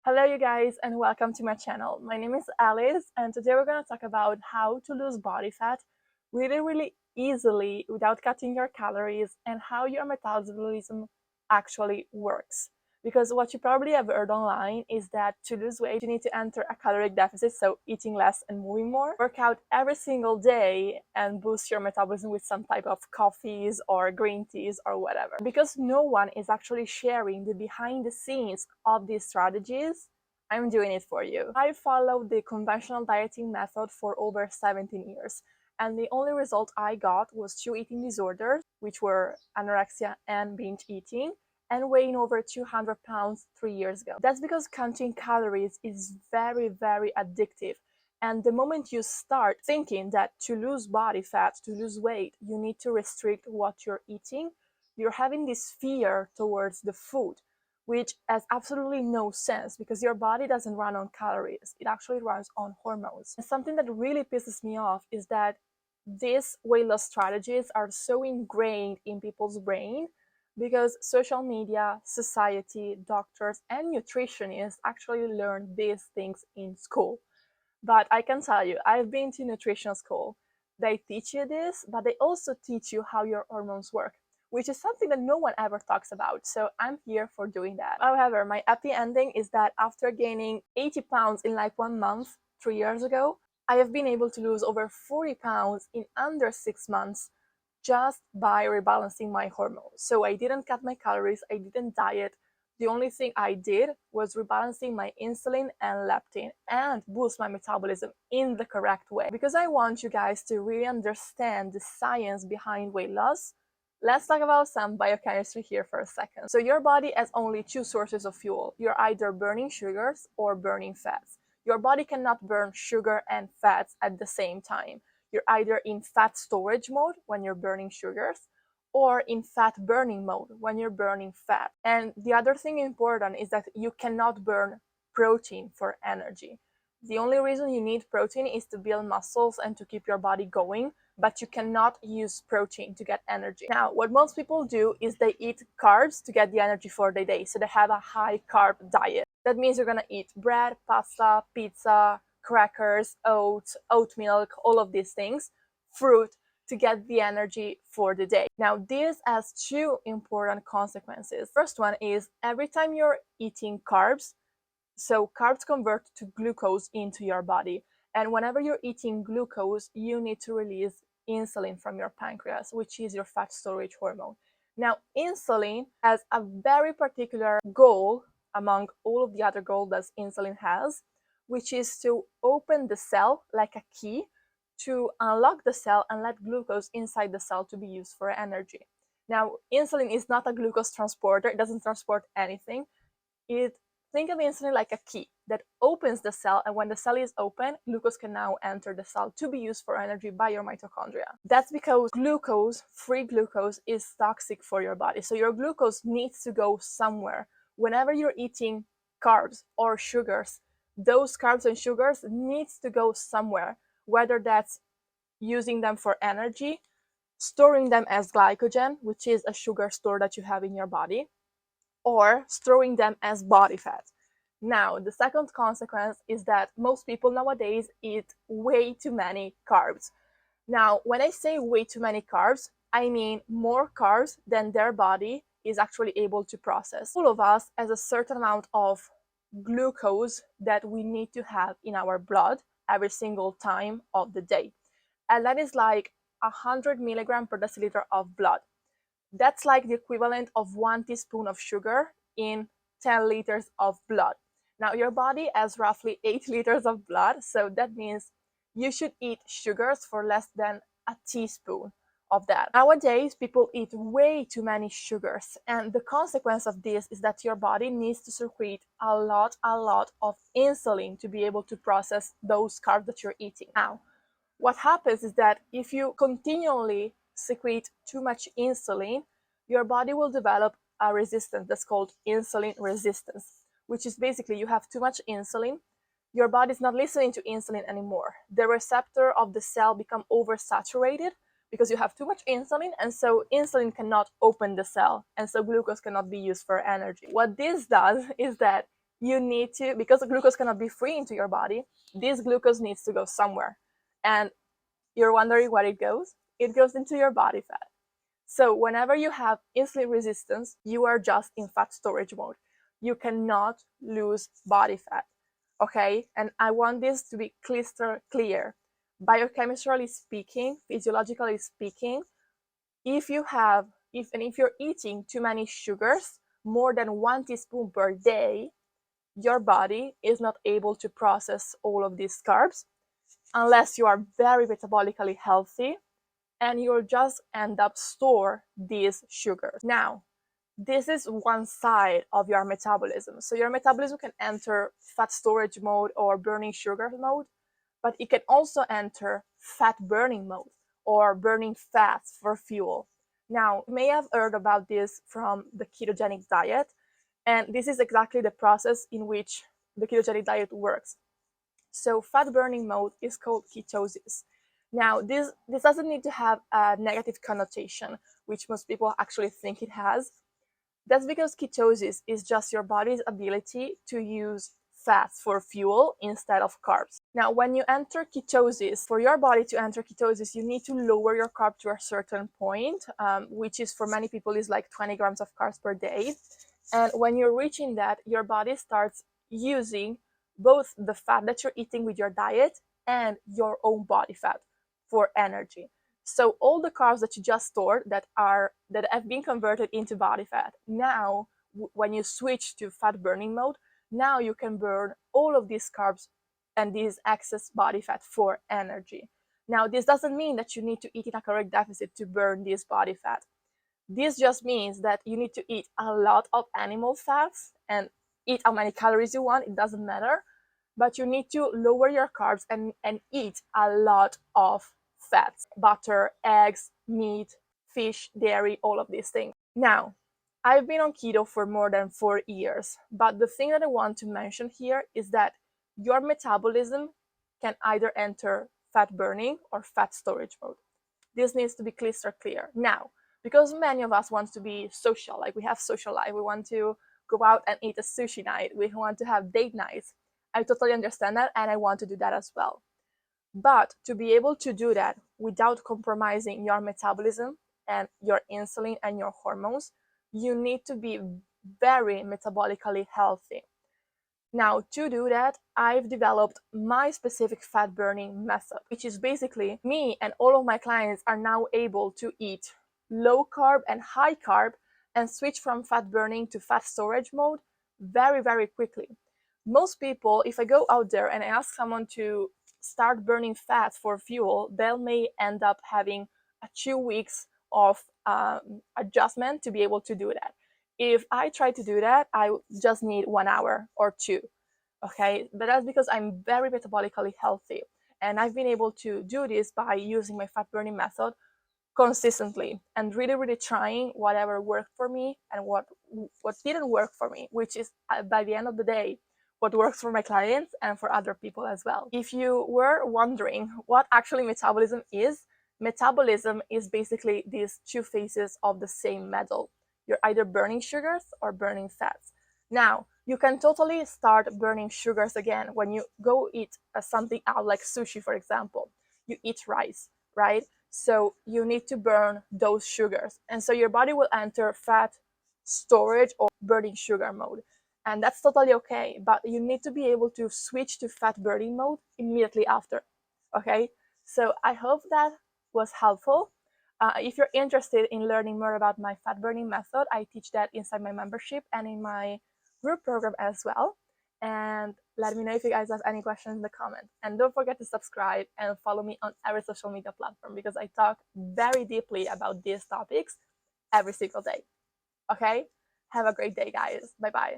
Hello you guys and welcome to my channel. My name is Alice and today we're going to talk about how to lose body fat really easily without cutting your calories and how your metabolism actually works. Because what you probably have heard online is that to lose weight you need to enter a caloric deficit, so eating less and moving more, work out every single day and boost your metabolism with some type of coffees or green teas or whatever. Because no one is actually sharing the behind the scenes of these strategies, I'm doing it for you. I followed the conventional dieting method for over 17 years, and the only result I got was two eating disorders, which were anorexia and binge eating, and weighing over 200 pounds 3 years ago. That's because counting calories is very addictive. And the moment you start thinking that to lose body fat, to lose weight, you need to restrict what you're eating, you're having this fear towards the food, which has absolutely no sense because your body doesn't run on calories. It actually runs on hormones. And something that really pisses me off is that these weight loss strategies are so ingrained in people's brain because social media, society, doctors, and nutritionists actually learn these things in school. But I can tell you, I've been to nutrition school. They teach you this, but they also teach you how your hormones work, which is something that no one ever talks about. So I'm here for doing that. However, my happy ending is that after gaining 80 pounds in like 1 month, 3 years ago, I have been able to lose over 40 pounds in under 6 months just by rebalancing my hormones. So I didn't cut my calories, I didn't diet. The only thing I did was rebalancing my insulin and leptin and boost my metabolism in the correct way. Because I want you guys to really understand the science behind weight loss, let's talk about some biochemistry here for a second. So your body has only two sources of fuel. You're either burning sugars or burning fats. Your body cannot burn sugar and fats at the same time. You're either in fat storage mode when you're burning sugars or in fat burning mode when you're burning fat. And the other thing important is that you cannot burn protein for energy. The only reason you need protein is to build muscles and to keep your body going, but you cannot use protein to get energy. Now, what most people do is they eat carbs to get the energy for the day. So they have a high carb diet. That means you're gonna eat bread, pasta, pizza, crackers, oats, oat milk, all of these things, fruit, to get the energy for the day. Now, this has two important consequences. First one is every time you're eating carbs, so carbs convert to glucose into your body. And whenever you're eating glucose, you need to release insulin from your pancreas, which is your fat storage hormone. Now, insulin has a very particular goal among all of the other goals that insulin has, which is to open the cell like a key to unlock the cell and let glucose inside the cell to be used for energy. Now, insulin is not a glucose transporter. It doesn't transport anything. Think of insulin like a key that opens the cell, and when the cell is open, glucose can now enter the cell to be used for energy by your mitochondria. That's because free glucose, is toxic for your body. So your glucose needs to go somewhere. Whenever you're eating carbs or sugars, those carbs and sugars needs to go somewhere, whether that's using them for energy, storing them as glycogen, which is a sugar store that you have in your body, or storing them as body fat. Now, the second consequence is that most people nowadays eat way too many carbs. Now, when I say way too many carbs, I mean more carbs than their body is actually able to process. All of us has a certain amount of glucose that we need to have in our blood every single time of the day. And that is like 100 milligrams per deciliter of blood. That's like the equivalent of 1 teaspoon of sugar in 10 liters of blood. Now, your body has roughly 8 liters of blood, so that means you should eat sugars for less than a teaspoon of that. Nowadays, people eat way too many sugars, and the consequence of this is that your body needs to secrete a lot of insulin to be able to process those carbs that you're eating. Now, what happens is that if you continually secrete too much insulin, your body will develop a resistance that's called insulin resistance, which is basically you have too much insulin, your body's not listening to insulin anymore. The receptor of the cell become oversaturated because you have too much insulin, and so insulin cannot open the cell, and so glucose cannot be used for energy. What this does is that you need to, because glucose cannot be free into your body, this glucose needs to go somewhere. And you're wondering where it goes? It goes into your body fat. So whenever you have insulin resistance, you are just in fat storage mode. You cannot lose body fat, okay? And I want this to be crystal clear. Biochemically speaking, physiologically speaking, if you're eating too many sugars, more than 1 teaspoon per day, your body is not able to process all of these carbs unless you are very metabolically healthy, and you'll just end up store these sugars. Now, this is one side of your metabolism. So your metabolism can enter fat storage mode or burning sugar mode, but it can also enter fat burning mode or burning fats for fuel. Now, you may have heard about this from the ketogenic diet, and this is exactly the process in which the ketogenic diet works. So fat burning mode is called ketosis. Now, this doesn't need to have a negative connotation, which most people actually think it has. That's because ketosis is just your body's ability to use fats for fuel instead of carbs. Now, when you enter ketosis, for your body to enter ketosis, you need to lower your carb to a certain point, which is for many people is like 20 grams of carbs per day. And when you're reaching that, your body starts using both the fat that you're eating with your diet and your own body fat for energy. So all the carbs that you just stored that have been converted into body fat, now when you switch to fat burning mode, now you can burn all of these carbs and this excess body fat for energy. Now, this doesn't mean that you need to eat in a caloric deficit to burn this body fat. This just means that you need to eat a lot of animal fats and eat how many calories you want, it doesn't matter. But you need to lower your carbs and eat a lot of fats, butter, eggs, meat, fish, dairy, all of these things. Now, I've been on keto for more than 4 years, but the thing that I want to mention here is that your metabolism can either enter fat burning or fat storage mode. This needs to be crystal clear. Now, because many of us want to be social, like we have social life, we want to go out and eat a sushi night, we want to have date nights. I totally understand that, and I want to do that as well. But to be able to do that without compromising your metabolism and your insulin and your hormones, you need to be very metabolically healthy. Now, to do that, I've developed my specific fat burning method, which is basically me and all of my clients are now able to eat low carb and high carb and switch from fat burning to fat storage mode very, very quickly. Most people, if I go out there and I ask someone to start burning fats for fuel, they may end up having 2 weeks of adjustment to be able to do that. If I try to do that, I just need 1 hour or two. Okay, but that's because I'm very metabolically healthy. And I've been able to do this by using my fat burning method consistently and really, really trying whatever worked for me and what didn't work for me, which is by the end of the day, what works for my clients and for other people as well. If you were wondering what actually metabolism is basically these two faces of the same medal. You're either burning sugars or burning fats. Now, you can totally start burning sugars again when you go eat something out, like sushi, for example. You eat rice, right? So you need to burn those sugars. And so your body will enter fat storage or burning sugar mode. And that's totally okay, but you need to be able to switch to fat burning mode immediately after. Okay? So I hope that was helpful. If you're interested in learning more about my fat burning method, I teach that inside my membership and in my group program as well. And let me know if you guys have any questions in the comments. And don't forget to subscribe and follow me on every social media platform because I talk very deeply about these topics every single day. Okay? Have a great day, guys. Bye bye.